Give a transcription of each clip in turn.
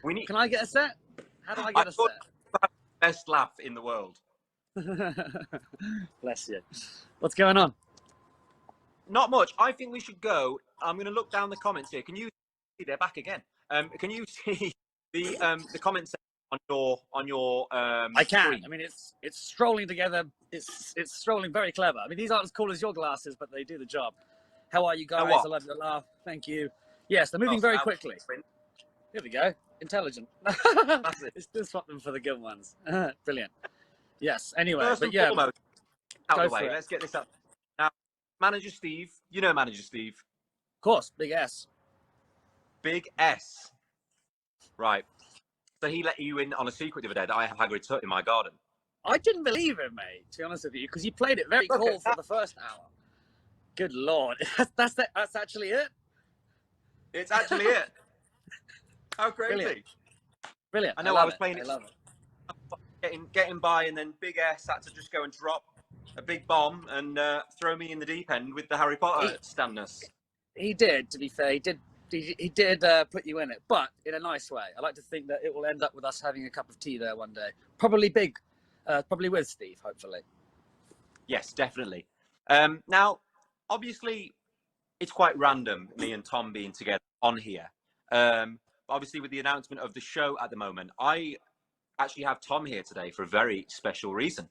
Can I get a set? How do I I get a thought set? best laugh in the world. Bless you. What's going on? Not much. I think we should go. I'm going to look down the comments here. Can you see they're back again? Can you see the comments on your I can. screen? I mean, it's strolling together. It's strolling very clever. I mean, these aren't as cool as your glasses, but they do the job. How are you guys? I love your laugh. Thank you. Yes, they're moving very quickly. Here we go. Intelligent. It's just swap them for the good ones. Brilliant. Yes. Anyway, First and foremost, out of the way. Let's get this up. Now, Manager Steve, you know Manager Steve. Of course, big S. Big S. Right. So he let you in on a secret the other day that I have Hagrid's hut in my garden. I didn't believe it, mate, to be honest with you, because you played it very cool for the first hour. Good Lord. That's actually it? It's actually it. How crazy. Brilliant. I know I was playing it. Getting by, and then Big S had to just go and drop a big bomb and throw me in the deep end with the Harry Potter standness. He did, to be fair. He did put you in it, but in a nice way. I like to think that it will end up with us having a cup of tea there one day. Probably with Steve, hopefully. Yes, definitely. Now, obviously, it's quite random, me and Tom being together on here. Obviously, with the announcement of the show at the moment, I actually have Tom here today for a very special reason.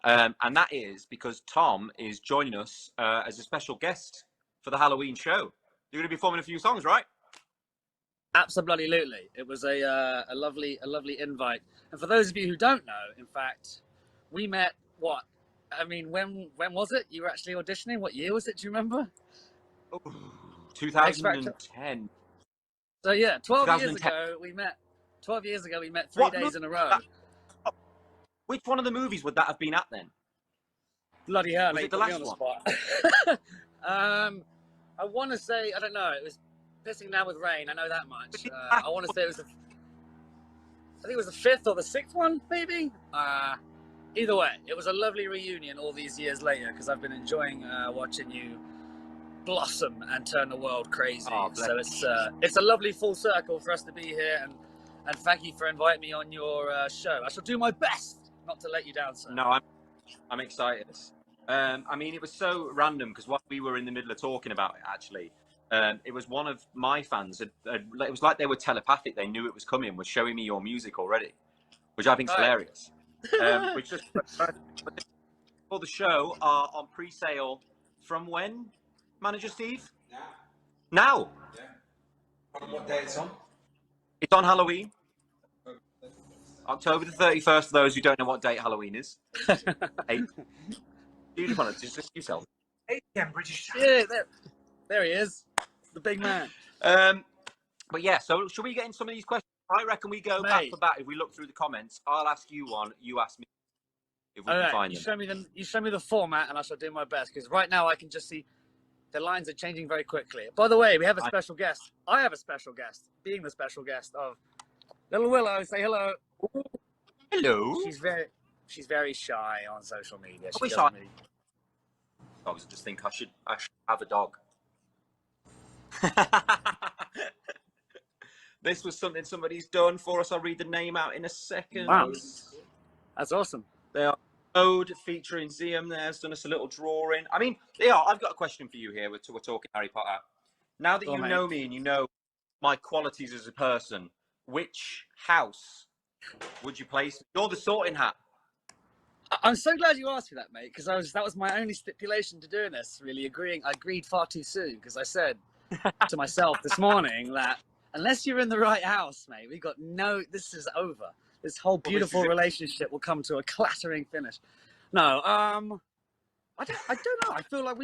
And that is because Tom is joining us as a special guest for the Halloween show. You're going to be performing a few songs, right? Absolutely. It was a lovely invite. And for those of you who don't know, in fact, we met, what? I mean, when was it? You were actually auditioning? What year was it? Do you remember? 2010. So yeah, 12 years ago we met. 12 years ago we met 3 days in a row. Which one of the movies would that have been at then? Bloody hell, was it the last one? I want to say, I don't know, it was Pissing Down with Rain, I know that much. I want to say I think it was the 5th or the 6th one, maybe? Either way, it was a lovely reunion all these years later, because I've been enjoying watching you blossom and turn the world crazy. So it's a lovely full circle for us to be here, and thank you for inviting me on your show. I shall do my best not to let you down, sir. No, I'm excited. I mean, it was so random because while we were in the middle of talking about it, actually, it was one of my fans. It was like they were telepathic. They knew it was coming, was showing me your music already, which I think is hilarious. Which just for the show are on pre-sale from when, Manager Steve? Now. Yeah. What day it's on? It's on Halloween. October the 31st, for those who don't know what date Halloween is. You just want to just yourself. 8 p.m. British time. Yeah, there he is, the big man. But yeah, so should we get in some of these questions? I reckon we go back for back. If we look through the comments, I'll ask you one, you ask me. If we can find them. You show me the format, and I shall do my best. Because right now I can just see the lines are changing very quickly. By the way, we have a special guest. I have a special guest, being the special guest of Little Willow. Say hello. Hello. She's very shy on social media. I just think I should have a dog. This was something somebody's done for us. I'll read the name out in a second. Wow. That's awesome. They are Ode featuring Ziam there. Has done us a little drawing. I mean, I've got a question for you here. We're talking Harry Potter. Now that you know me and you know my qualities as a person, which house would you place? You're the Sorting Hat. I'm so glad you asked me that, mate, because that was my only stipulation to doing this, really I agreed far too soon, because I said to myself this morning that unless you're in the right house, mate, this is over. This whole beautiful relationship will come to a clattering finish. No, I don't know. I feel like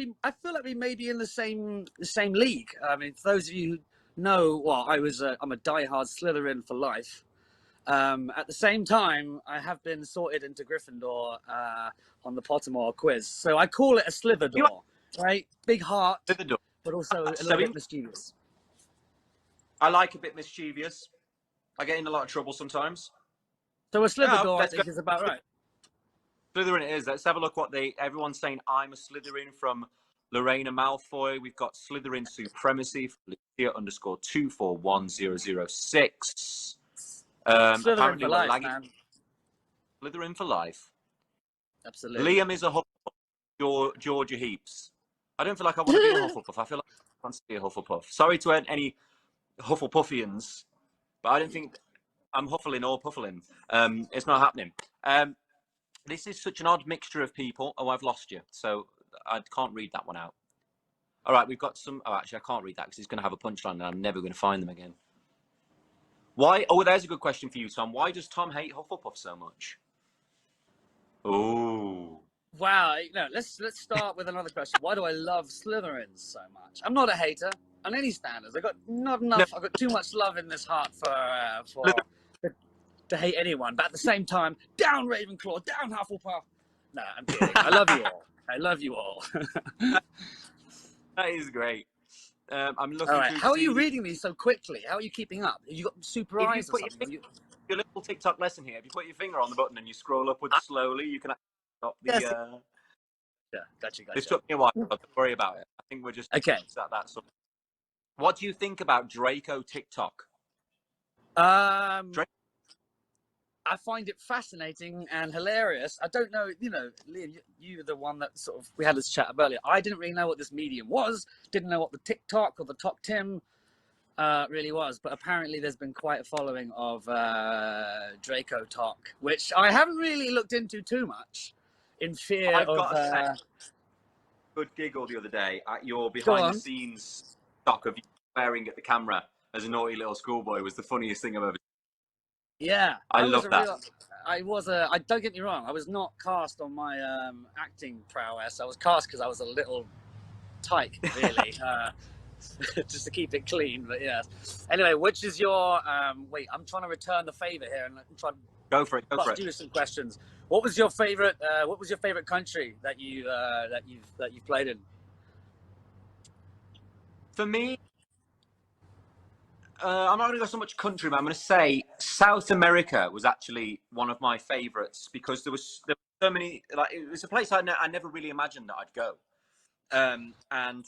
we may be in the same league. I mean, for those of you who know, well, I'm a diehard Slytherin for life. At the same time, I have been sorted into Gryffindor on the Pottermore quiz. So I call it a Slitherdor, right? Big heart, but also a little bit mischievous. I like a bit mischievous. I get in a lot of trouble sometimes. So a Slitherdor, I think, is about right. Slytherin it is. Let's have a look what everyone's saying. I'm a Slytherin from Lorena Malfoy. We've got Slytherin Supremacy from Lucia _241006. Slytherin Apparently, for we're life, lagging. man. Slytherin for life. Absolutely. Liam is a Hufflepuff. Georgia Heaps. I don't feel like I want to be a Hufflepuff. I feel like I want to be a Hufflepuff. Sorry to any Hufflepuffians, but I don't think I'm huffling or puffling. It's not happening. This is such an odd mixture of people. Oh, I've lost you. So I can't read that one out. All right, we've got some. Oh, actually, I can't read that because it's going to have a punchline and I'm never going to find them again. Why? Oh, there's a good question for you, Tom. Why does Tom hate Hufflepuff so much? Oh. Wow. No, let's start with another question. Why do I love Slytherins so much? I'm not a hater on any standards. I got not No, enough. I've got too much love in this heart for to hate anyone. But at the same time, down Ravenclaw, down Hufflepuff. No, I'm kidding. I love you all. I love you all. that is great. I'm All looking right. through to How are you see reading these so quickly? How are you keeping up? Have you got super if you eyes or put something? your little TikTok lesson here. If you put your finger on the button and you scroll upwards slowly, you can stop the. Yes. Yeah, gotcha. This took me a while. Don't worry about it. I think we're just Okay. that sort. What do you think about Draco TikTok? I find it fascinating and hilarious. I don't know, Liam, you're the one that sort of, we had this chat up earlier. I didn't really know what this medium was, didn't know what the TikTok or the Talk Tim really was, but apparently there's been quite a following of Draco Talk, which I haven't really looked into too much in fear I've of... got to say, good giggle the other day at your Go behind the on. scenes talk of you swearing at the camera as a naughty little schoolboy was the funniest thing I've ever. Yeah, I love that. I don't get me wrong, I was not cast on my acting prowess. I was cast because I was a little tyke, really, just to keep it clean. But yeah. Anyway, which is your wait? I'm trying to return the favor here and try to Go for it. Go for bust it. you some questions. What was your favorite? What was your favorite country that you've played in? For me, I'm not going to go so much country, but I'm going to say South America was actually one of my favourites because there were so many. Like it was a place I never really imagined that I'd go, and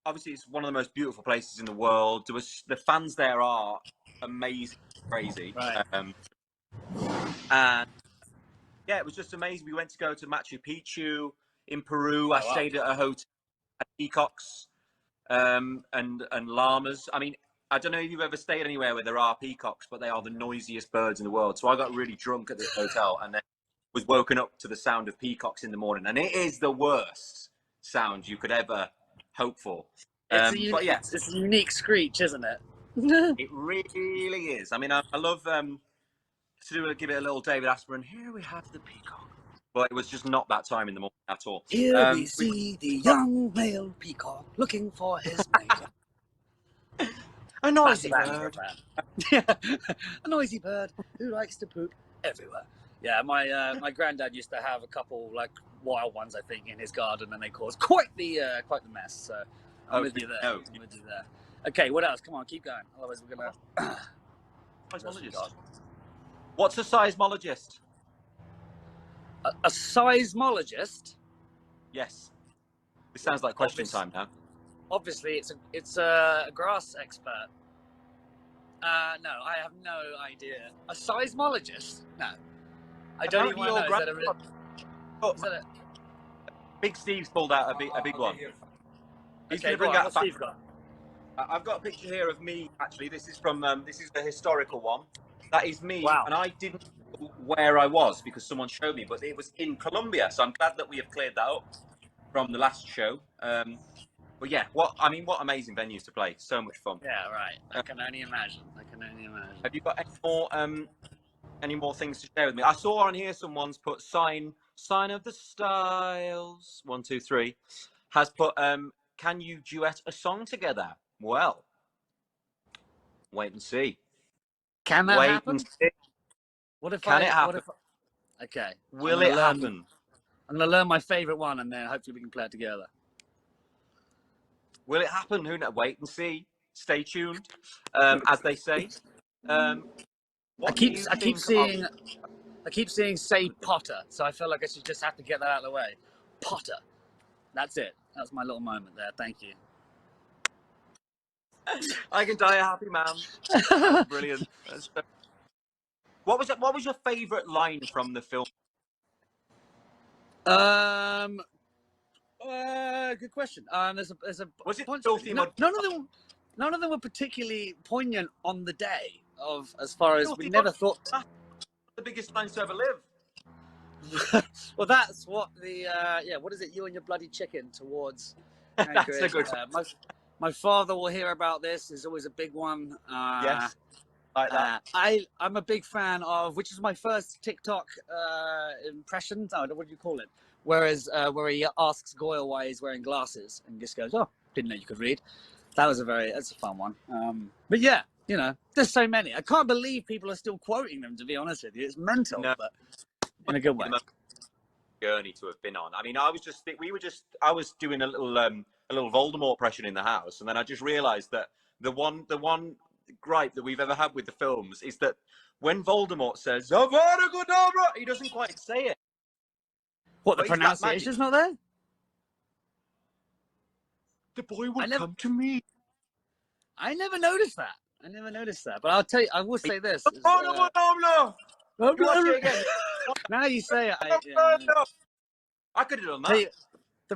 obviously it's one of the most beautiful places in the world. The fans there are amazing, crazy, Right. and yeah, it was just amazing. We went to go to Machu Picchu in Peru. I Oh, wow. stayed at a hotel at peacocks and llamas. I mean, I don't know if you've ever stayed anywhere where there are peacocks, but they are the noisiest birds in the world. So I got really drunk at this hotel and then was woken up to the sound of peacocks in the morning, and it is the worst sound you could ever hope for. But yeah, it's a unique screech, isn't it? it really is. I mean, I love give it a little David Aspirin. Here we have the peacock, but it was just not that time in the morning at all. Here we see the young male peacock looking for his mate. A noisy bird. A noisy bird who likes to poop everywhere. Yeah, my granddad used to have a couple like wild ones, I think, in his garden, and they caused quite the mess. So I'm with you there. No. I'm with you there. Okay, what else? Come on, keep going. Otherwise, we're gonna. Seismologist. What's a seismologist? A seismologist? Yes. This sounds like question time now. Obviously, it's a grass expert. No, I have no idea. A seismologist? No. I don't even know. Is that a... Big Steve's pulled out a big one. He's going to bring out. Steve got? I've got a picture here of me. Actually, this is from this is a historical one. That is me, Wow. and I didn't know where I was because someone showed me, but it was in Colombia. So I'm glad that we have cleared that up from the last show. But yeah, what amazing venues to play. So much fun. Yeah, right. I can only imagine. Have you got any more things to share with me? I saw on here someone's put sign of the styles 1 2 3 has put can you duet a song together? Well, wait and see. Can that happen? And see. What if Can it happen? Okay. Will it happen? I'm gonna learn my favorite one, and then hopefully we can play it together. Will it happen? Who knows? Wait and see. Stay tuned, as they say. I keep seeing say Potter, so I feel like I should just have to get that out of the way. Potter. That's it. That's my little moment there. Thank you. I can die a happy man. That's brilliant. What was your favourite line from the film? Good question. There's a Was it bunch. filthy mud? None of them were particularly poignant on the day. As far as we Filthy never mud, thought. the biggest lines to ever live. Well, that's what the what is it? You and your bloody chicken towards That's a Hagrid. good. My father will hear about this. Is always a big one. Yes, like that. I'm a big fan of, which is my first TikTok impression. Oh, what do you call it? Where he asks Goyle why he's wearing glasses and just goes, "Oh, didn't know you could read." That's a fun one. But yeah, there's so many. I can't believe people are still quoting them. To be honest with you, it's mental, No. but in a good way. Journey to have been on. I mean, I was doing a little Voldemort impression in the house, and then I just realised that the one gripe that we've ever had with the films is that when Voldemort says "Avada Kedavra," he doesn't quite say it. What, the But he's that magic. pronunciation's not there? The boy will come to me. I never noticed that. But I'll tell you, I will say this. Avada Kedavra. You watch it again. Now you say it, I could have done tell that. you, the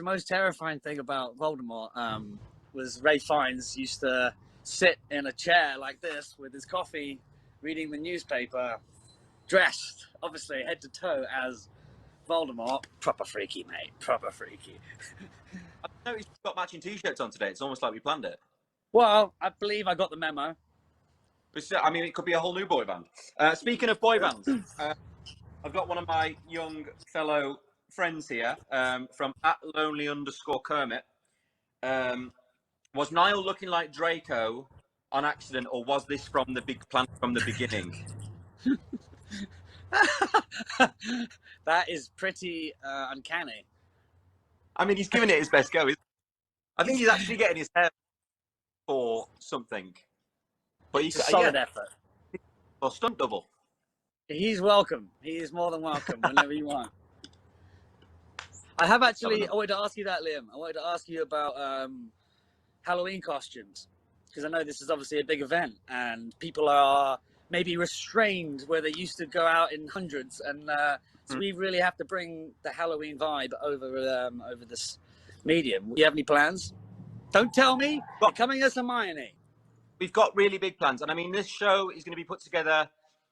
most terrifying thing about Voldemort was Ray Fiennes used to sit in a chair like this with his coffee, reading the newspaper, dressed obviously head to toe as Voldemort. Proper freaky, mate. Proper freaky. I noticed we've got matching T-shirts on today. It's almost like we planned it. Well, I believe I got the memo. But I mean, it could be a whole new boy band. Speaking of boy bands, I've got one of my young fellow friends here from @lonely_Kermit. Was Niall looking like Draco on accident, or was this from the big plan from the beginning? That is pretty uncanny. I mean, he's giving it his best go. I think he's actually getting his hair for something. But It's a solid effort. Or stunt double. He's welcome. He is more than welcome whenever you want. I have actually. I wanted to ask you that, Liam. I wanted to ask you about Halloween costumes, because I know this is obviously a big event and people are maybe restrained where they used to go out in hundreds, and so we really have to bring the Halloween vibe over this medium. Do you have any plans? Don't tell me. You're coming as Hermione. We've got really big plans, and I mean, this show is going to be put together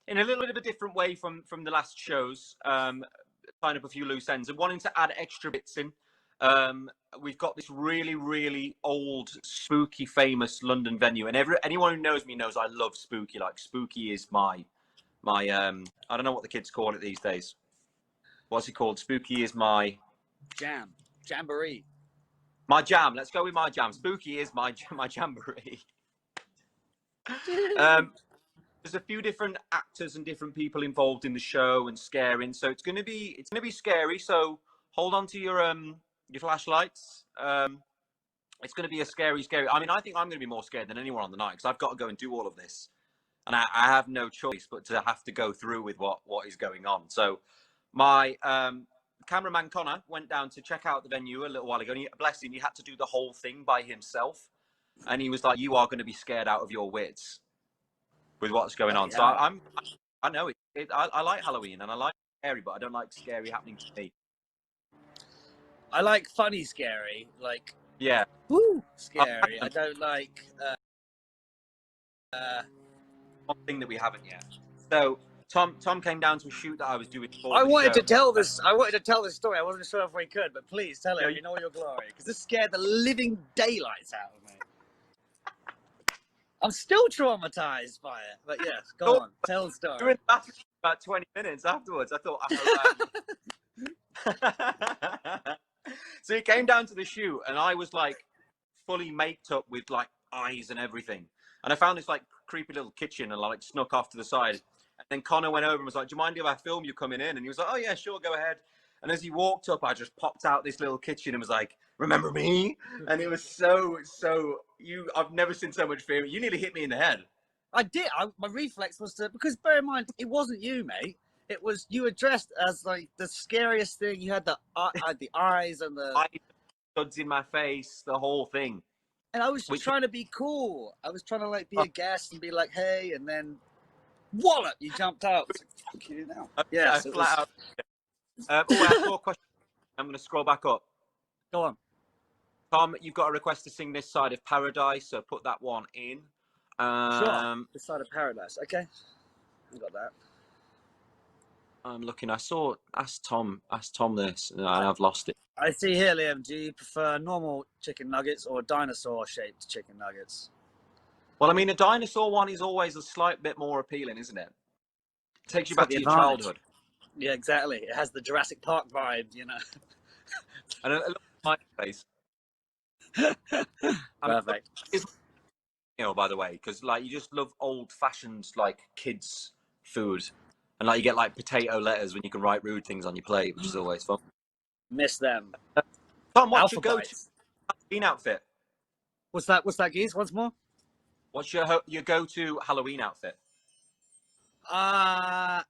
in a little bit of a different way from the last shows. Tying up a few loose ends and wanting to add extra bits in. We've got this really, really old, spooky, famous London venue, and anyone who knows me knows I love spooky. Like, spooky is my I don't know what the kids call it these days. What's it called? Spooky is my jamboree. My jam. Let's go with my jam. Spooky is my jamboree. There's a few different actors and different people involved in the show and scaring, so it's gonna be scary. So hold on to your flashlights. It's gonna be a scary. I mean, I think I'm gonna be more scared than anyone on the night because I've got to go and do all of this, and I have no choice but to have to go through with what is going on. So my cameraman Connor went down to check out the venue a little while ago, and bless him, he had to do the whole thing by himself, and he was like, "You are going to be scared out of your wits with what's going on." Yeah. So I know it. I like Halloween and I like scary, but I don't like scary happening to me. I like funny scary, like woo scary. I don't like one thing that we haven't yet. So Tom came down to a shoot that I was doing for I the wanted show. to tell this. I wanted to tell this story. I wasn't sure if we could, but please tell it in all your glory, because this scared the living daylights out of me. I'm still traumatized by it, but yes, go on, tell the story. During about 20 minutes afterwards, I thought, So he came down to the shoot, and I was like fully maked up with like eyes and everything. And I found this like creepy little kitchen, and I like snuck off to the side. And then Connor went over and was like, "Do you mind if I film you coming in?" And he was like, "Oh yeah, sure, go ahead." And as he walked up, I just popped out this little kitchen and was like, "Remember me?" And it was so I've never seen so much fear. You nearly hit me in the head. I did. My reflex was to, because bear in mind, it wasn't you, mate. It was, you were dressed as like the scariest thing. You had the eyes and the studs in my face, the whole thing. And I was trying to be cool. I was trying to like be a guest and be like, "Hey," and then wallop! You jumped out. Fuck you now. Yes, it was. Flat out. I have 4 questions. I'm going to scroll back up. Go on. Tom, you've got a request to sing This Side of Paradise, so put that one in. Sure. This Side of Paradise. Okay. I got that. I'm looking. Ask Tom this, and I've lost it. I see here, Liam. Do you prefer normal chicken nuggets or dinosaur-shaped chicken nuggets? Well, I mean, a dinosaur one is always a slight bit more appealing, isn't it? It takes you back to your childhood. Yeah, exactly. It has the Jurassic Park vibe, you know. And a little my face. Perfect. By the way, because like you just love old-fashioned like kids' food, and like you get like potato letters when you can write rude things on your plate, which is always fun. Miss them. Tom, what's Alpha your go-to bites. Halloween outfit? What's that, Geese? Once more? What's your go-to Halloween outfit? I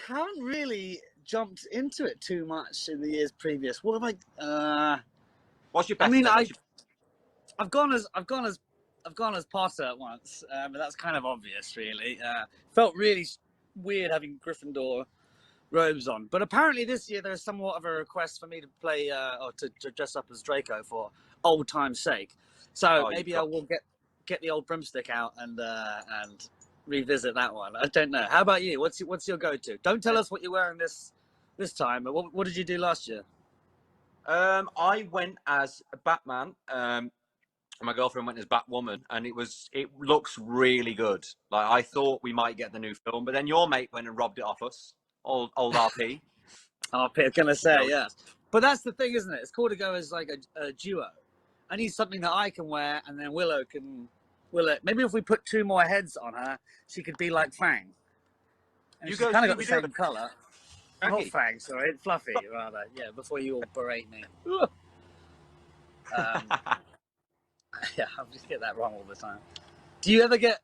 haven't really jumped into it too much in the years previous. What have I? What's your best? I mean, I've gone as Potter once, but that's kind of obvious, really. Felt really weird having Gryffindor robes on, but apparently this year there's somewhat of a request for me to play or to dress up as Draco for old time's sake. So maybe I will get the old broomstick out and revisit that one. I don't know. How about you? What's your go-to? Don't tell us what you're wearing this time. But what did you do last year? I went as Batman. My girlfriend went as Batwoman, and it looks really good. Like I thought we might get the new film, but then your mate went and robbed it off us. Old RP. RP, I'm gonna say yes. But that's the thing, isn't it? It's cool to go as like a duo. I need something that I can wear, and then Willow. Maybe if we put 2 more heads on her, she could be like Fang. And she's kind of got the same colour. Not Fang, sorry, Fluffy rather. Yeah, before you all berate me. Yeah, I just get that wrong all the time. Do you ever get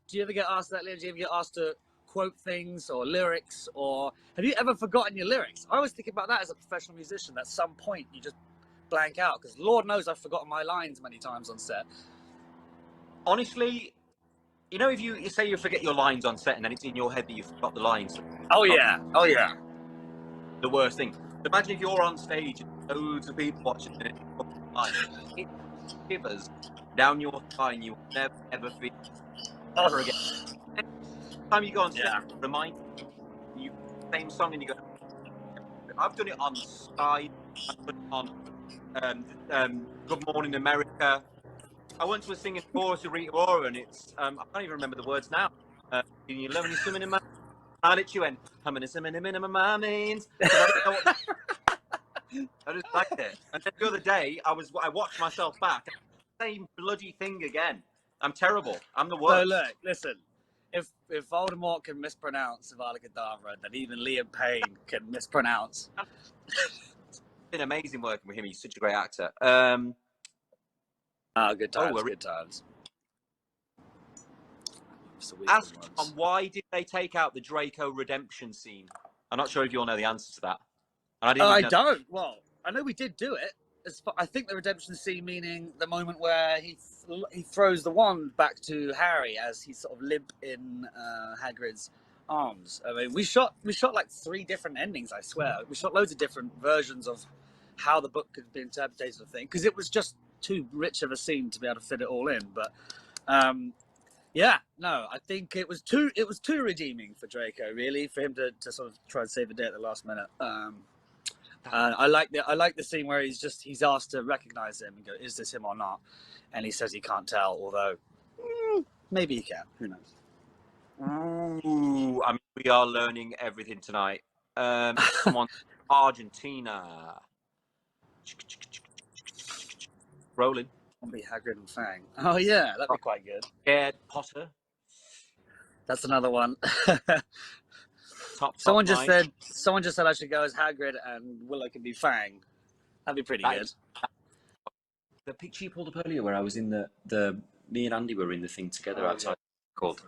asked that, Liam? Do you ever get asked to quote things or lyrics, or have you ever forgotten your lyrics? I always think about that as a professional musician. At some point, you just blank out, because Lord knows I've forgotten my lines many times on set. Honestly, you know, if you say you forget your lines on set and then it's in your head that you forgot the lines. Oh yeah. The worst thing. Imagine if you're on stage and loads of people watching and it shivers down your spine. You will never ever feel ever again. Every time you go on set, remind you same song and you go. I've done it on Sky. I've done it on Good Morning America. I went to a singing chorus of Rita Ora, and it's I can't even remember the words now. You love when you're swimming in my. I literally went, I'm in a swimming in my means. I didn't know what. I just liked it. And then the other day, I watched myself back. Same bloody thing again. I'm terrible. I'm the worst. So look, listen. If Voldemort can mispronounce Avada Kedavra, then even Liam Payne can mispronounce. It's been amazing working with him. He's such a great actor. Good times. Good times. Ask Tom, why did they take out the Draco redemption scene? I'm not sure if you all know the answer to that. And I don't. Well, I know we did do it. I think the redemption scene, meaning the moment where he throws the wand back to Harry as he's sort of limp in Hagrid's arms. I mean, we shot like 3 different endings. I swear, we shot loads of different versions of how the book could be interpreted, I think, because it was just too rich of a scene to be able to fit it all in. But yeah, no, I think it was too redeeming for Draco, really, for him to sort of try and save the day at the last minute. I like the scene where he's asked to recognize him and go, is this him or not? And he says he can't tell, although maybe he can. Who knows? Ooh, I mean, we are learning everything tonight. Come on, Argentina. Rolling. I'll be Hagrid and Fang. Oh yeah, that'd be quite good. Scared Potter. That's another one. Someone just said I should go as Hagrid and Willow can be Fang. That'd be pretty good. The picture you pulled up earlier, where I was in me and Andy were in the thing together outside. Called.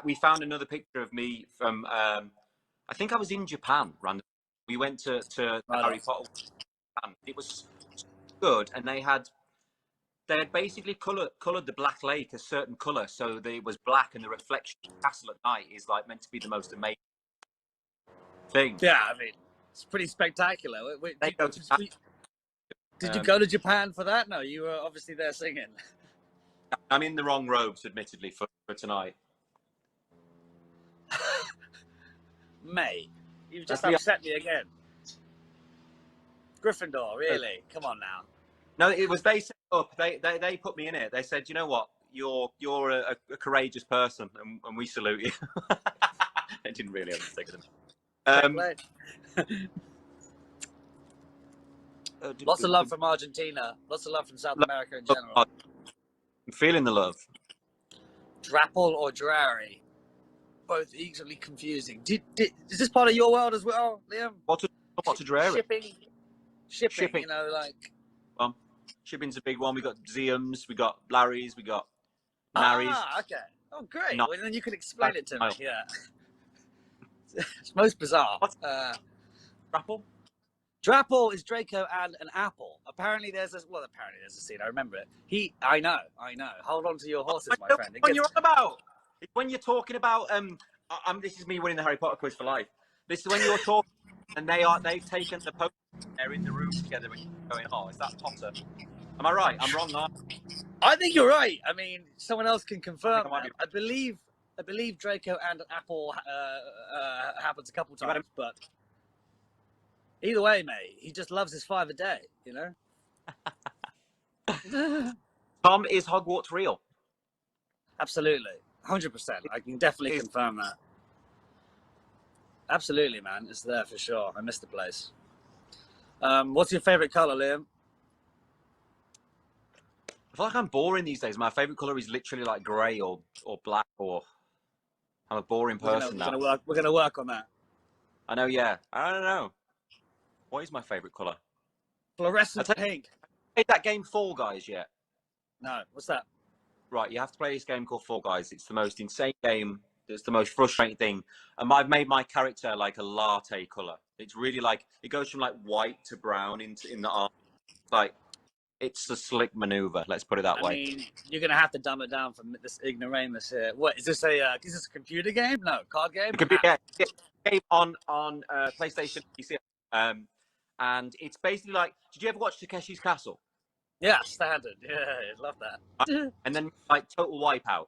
We found another picture of me from. I think I was in Japan. Randomly. We went to Harry Potter. It was good, and they had they had basically coloured the Black Lake a certain colour, so that it was black, and the reflection of the castle at night is like meant to be the most amazing thing. Yeah, I mean, it's pretty spectacular. They go to Did you go to Japan for that? No, you were obviously there singing. I'm in the wrong robes, admittedly, for tonight. Mate, you've just That's upset me again. Gryffindor, really? Come on now. No, it was they set up. They put me in it. They said, you know what, you're a courageous person, and we salute you. They didn't really understand it. Lots of love from Argentina. Lots of love from South America in general. I'm feeling the love. Drapple or Drari? Both equally confusing. Is this part of your world as well, Liam? What's a Drari? Shipping. You know, like. Shipping's a big one. We got Ziams, we got Larrys, we got Narries. Ah, okay. Oh, great. No. Well, then you can explain it to me. Yeah. It's most bizarre. Drapple? Drapple is Draco and an apple. Apparently there's a scene. I remember it. I know. Hold on to your horses, my friend. You're on about. It's when you're talking about this is me winning the Harry Potter quiz for life. This is when you're talking, and they've taken the potion. They're in the room together and going, oh, is that Potter? Am I right? I'm wrong, aren't I think you're right. I mean, someone else can confirm. I believe Draco and apple happens a couple times, but either way, mate, he just loves his 5 a day. You know. Tom, is Hogwarts real? Absolutely, 100%. I can definitely confirm that. Absolutely, man. It's there for sure. I miss the place. What's your favorite color, Liam? I feel like I'm boring these days. My favorite color is literally like grey or black, or I'm a boring person now. We're gonna work on that. I know, yeah. I don't know. What is my favorite color? Fluorescent pink. Played that game Fall Guys yet? No, what's that? Right, you have to play this game called Fall Guys. It's the most insane game. It's the most frustrating thing. And I've made my character like a latte color. It's really like, it goes from like white to brown in the arm. Like, it's a slick maneuver. Let's put it that way. I mean, you're gonna have to dumb it down from this ignoramus here. What is this a computer game? No, card game. It could be a game on PlayStation, PC. And it's basically like, did you ever watch Takeshi's Castle? Yeah, standard. Yeah, I love that. And then like Total Wipeout.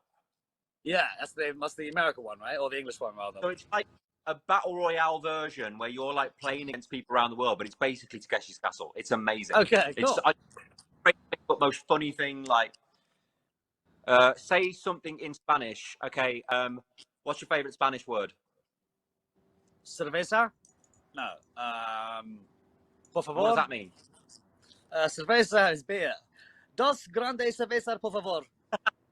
Yeah, that's the American one, right? Or the English one, rather. So it's like a battle royale version where you're like playing against people around the world, but it's basically Takeshi's Castle. It's amazing. Okay, cool. But most funny thing, like, say something in Spanish. Okay, what's your favorite Spanish word? Cerveza? No. Por favor. What does that mean? Cerveza is beer. Dos grandes cervezas, por favor.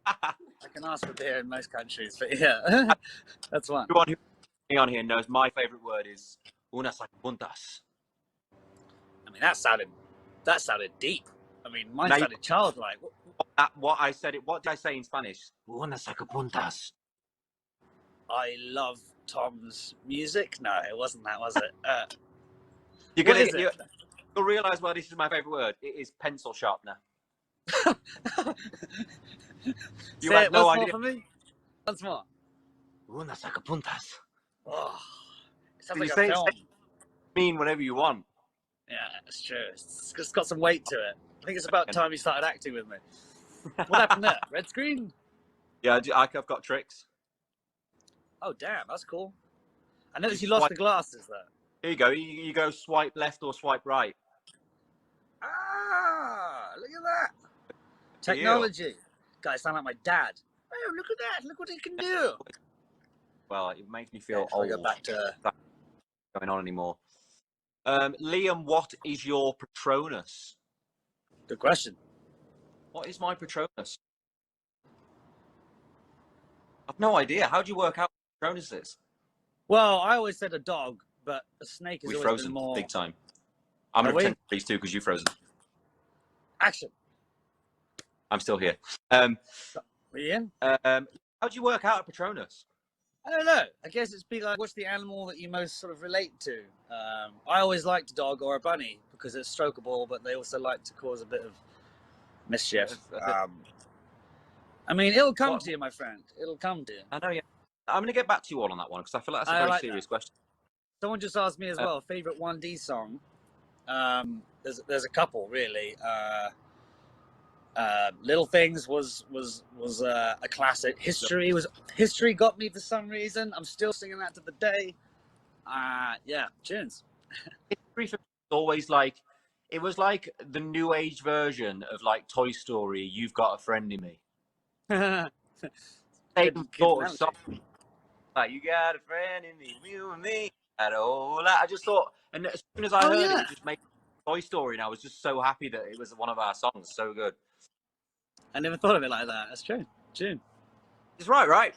I can ask for beer in most countries, but yeah, that's one. Everyone who's on here knows my favorite word is unas puntas. I mean, that sounded deep. I mean, mine sounded childlike. What did I say in Spanish? Unas puntas. I love Tom's music. No, it wasn't that, was it? You'll realise why this is my favourite word. It is pencil sharpener. You had no idea. For me? Once more. Unas puntas. Oh, it sounds like a film. Mean whatever you want. Yeah, it's true. It's got some weight to it. I think it's about time you started acting with me. What happened there? Red screen? Yeah, I've got tricks. Oh, damn, that's cool. I noticed you lost the glasses, though. Here you go. You go swipe left or swipe right. Ah, look at that. Technology. Guys sound like my dad. Oh, look at that. Look what it can do. Well, it makes me feel old. Go back to... going on anymore. Liam, what is your Patronus? Good question. What is my Patronus? I've no idea. How do you work out what Patronus is? Well, I always said a dog, but a snake is always frozen been more... big time. I'm going to pretend to freeze too because you've frozen. Action. I'm still here. Are you in? How do you work out a Patronus? I don't know. I guess it's be like, what's the animal that you most sort of relate to? I always liked a dog or a bunny because it's strokeable, but they also like to cause a bit of Mischief. I mean, it'll come What- to you, my friend. It'll come to you. I know, yeah. I'm going to get back to you all on that one because I feel like that's a I very like serious that. question. Someone just asked me as well, favorite 1D song. There's a couple really. Little Things was a classic. History got me for some reason. I'm still singing that to the day. Yeah, tunes. History for me is always like, it was like the new age version of like Toy Story, You've Got a Friend in Me. Same Good sort of analogy. song. Like, you got a friend in me, you and me. And all that. I just thought, and as soon as I heard it, it just made Toy Story, and I was just so happy that it was one of our songs. So good. I never thought of it like that. That's true. Tune. It's right.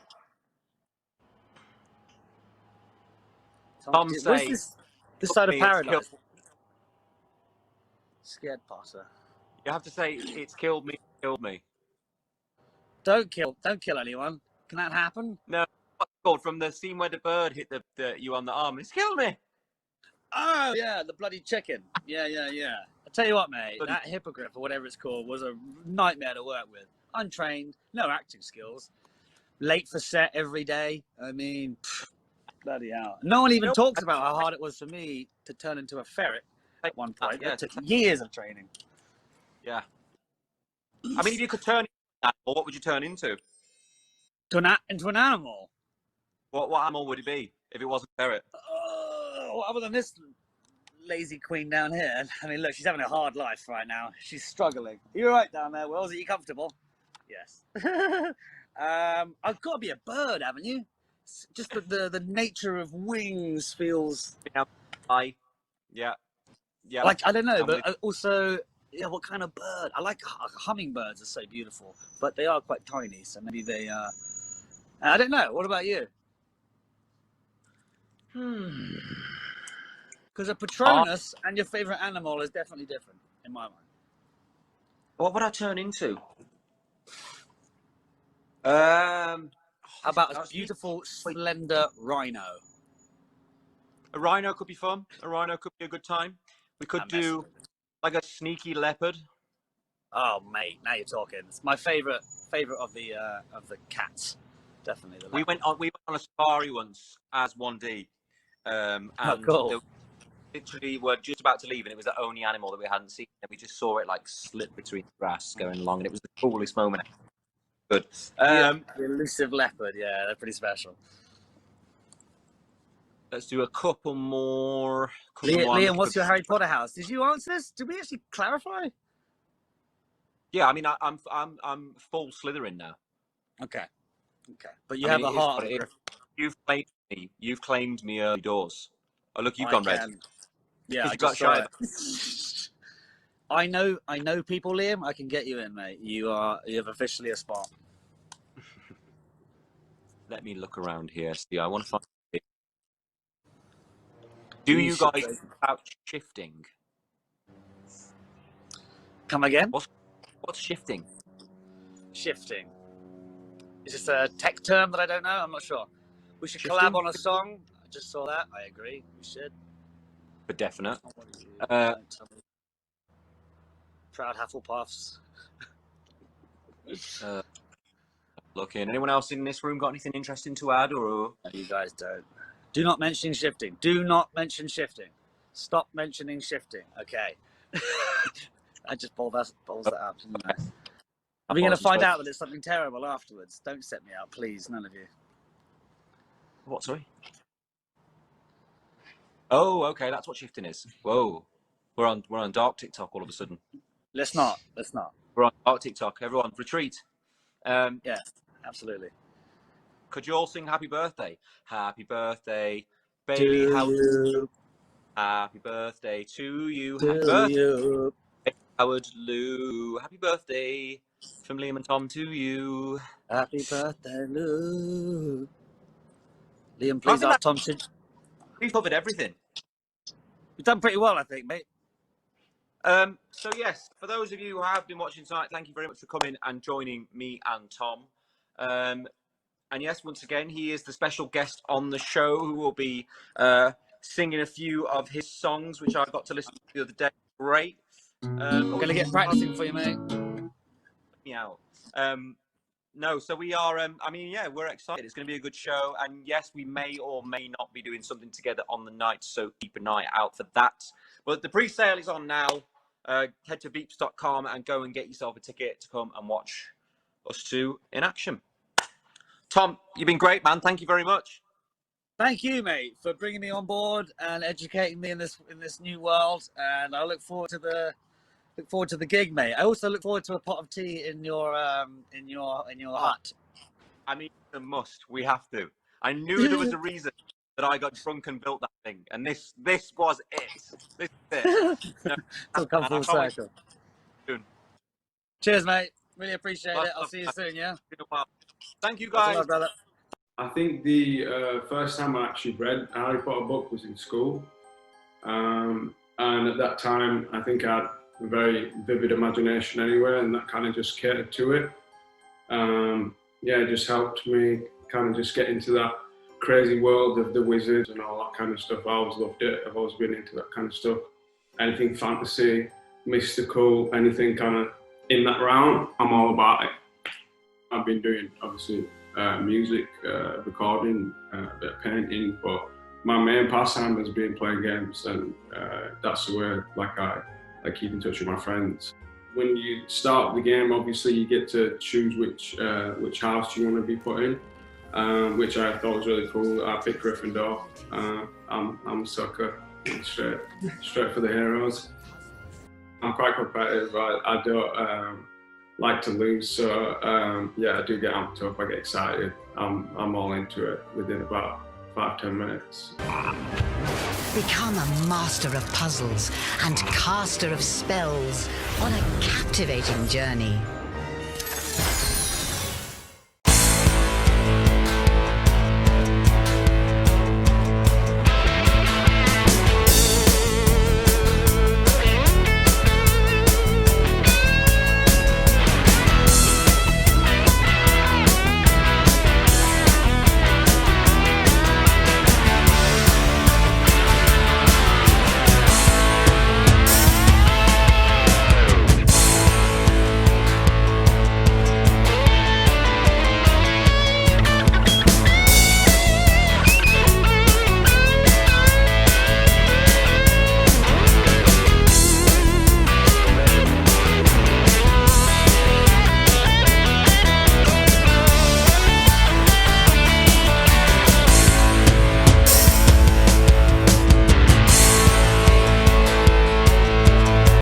Tom Where's say, this side of me, it's paradise? Scared Potter. you have to say, it's killed me, killed me. Don't kill anyone. Can that happen? No, what's it called? From the scene where the bird hit you on the arm. It's killed me. Oh yeah, the bloody chicken. Yeah. I tell you what, mate, Bloody- that hippogriff or whatever it's called was a nightmare to work with. Untrained, no acting skills, late for set every day. I mean, bloody hell. No one even talks about how hard it was for me to turn into a ferret at one point. Yeah, It took years of training. yeah. I mean, if you could turn into an animal, what would you turn into? Into an animal. What animal would it be if it wasn't a ferret? Oh, other than this lazy queen down here. I mean, look, she's having a hard life right now. She's struggling. Are you all right down there, Wells? Are you comfortable? Yes. I've got to be a bird, haven't you? Just the nature of wings feels Yeah. like, I don't know, but also, yeah, what kind of bird? I like hummingbirds are so beautiful, but they are quite tiny, so maybe they. I don't know. What about you? Because a Patronus and your favorite animal is definitely different in my mind. What would I turn into? How about a beautiful, slender rhino? A rhino could be fun. A rhino could be a good time. We could do like a sneaky leopard. Oh, mate, now you're talking. It's my favorite of the cats. Definitely the leopard. We went on a safari once as 1D, and cool. literally were just about to leave, and it was the only animal that we hadn't seen, and we just saw it like slip between the grass going along, and it was the coolest moment. Good. The elusive leopard, yeah, they're pretty special. Let's do a couple more. Liam, what's your Harry Potter house? Did you answer this? Did we actually clarify? Yeah, I mean, I'm full Slytherin now. Okay. But you have the heart of a Griffin. You've claimed me early doors. Oh, look, you've gone red. Yeah, I got shy. I know people, Liam. I can get you in, mate. You have officially a spot. Let me look around here. See, I want to find. Do you guys about shifting? Come again? What's shifting? Shifting. Is this a tech term that I don't know? I'm not sure. We should collab on a song. I just saw that. I agree. We should. For definite. Proud Hufflepuffs. Looking. Anyone else in this room got anything interesting to add, or? No, you guys don't. Do not mention shifting. Do not mention shifting. Stop mentioning shifting. Okay. I just balls that up. Are we going to find out that it's something terrible afterwards? Don't set me up, please. None of you. What, sorry? Oh, okay. That's what shifting is. Whoa. We're on dark TikTok all of a sudden. Let's not. We're on dark TikTok. Everyone, retreat. Yeah, absolutely. Could you all sing Happy Birthday? Happy birthday, baby. Happy birthday to you. Happy birthday, Howard Lou. Happy birthday from Liam and Tom to you. Happy birthday, Lou. Liam, please ask Tom to... We've covered everything. We've done pretty well, I think, mate. So yes, for those of you who have been watching tonight, thank you very much for coming and joining me and Tom. And yes, once again, he is the special guest on the show who will be singing a few of his songs, which I got to listen to the other day. Great. I'm going to get practicing for you, mate. me out. No, so we are. I mean, yeah, we're excited. It's going to be a good show, and yes, we may or may not be doing something together on the night. So keep an eye out for that. But the pre-sale is on now. Head to beeps.com and go and get yourself a ticket to come and watch us two in action. Tom, you've been great, man. Thank you very much. Thank you, mate, for bringing me on board and educating me in this new world. And I look forward to the gig, mate. I also look forward to a pot of tea in your hut. I mean, it's a must. We have to. I knew there was a reason that I got drunk and built that thing, and this was it. This is it. No, It'll come full circle. Soon. Cheers, mate. Really appreciate it. I'll see you soon. Yeah. Thank you, guys. Love, brother. I think the first time I actually read a Harry Potter book was in school. And at that time, I think I had a very vivid imagination anyway, and that kind of just catered to it. Yeah, it just helped me kind of just get into that crazy world of the wizards and all that kind of stuff. I always loved it. I've always been into that kind of stuff. Anything fantasy, mystical, anything kind of in that realm, I'm all about it. I've been doing, obviously, music, recording, a bit of painting, but my main pastime has been playing games, and that's the way I keep in touch with my friends. When you start the game, obviously you get to choose which house you want to be put in, which I thought was really cool. I picked Gryffindor. I'm a sucker, straight for the heroes. I'm quite competitive. I don't like to lose, so yeah, I do get amped up. I get excited. I'm all into it within about 5-10 minutes. Become a master of puzzles and caster of spells on a captivating journey.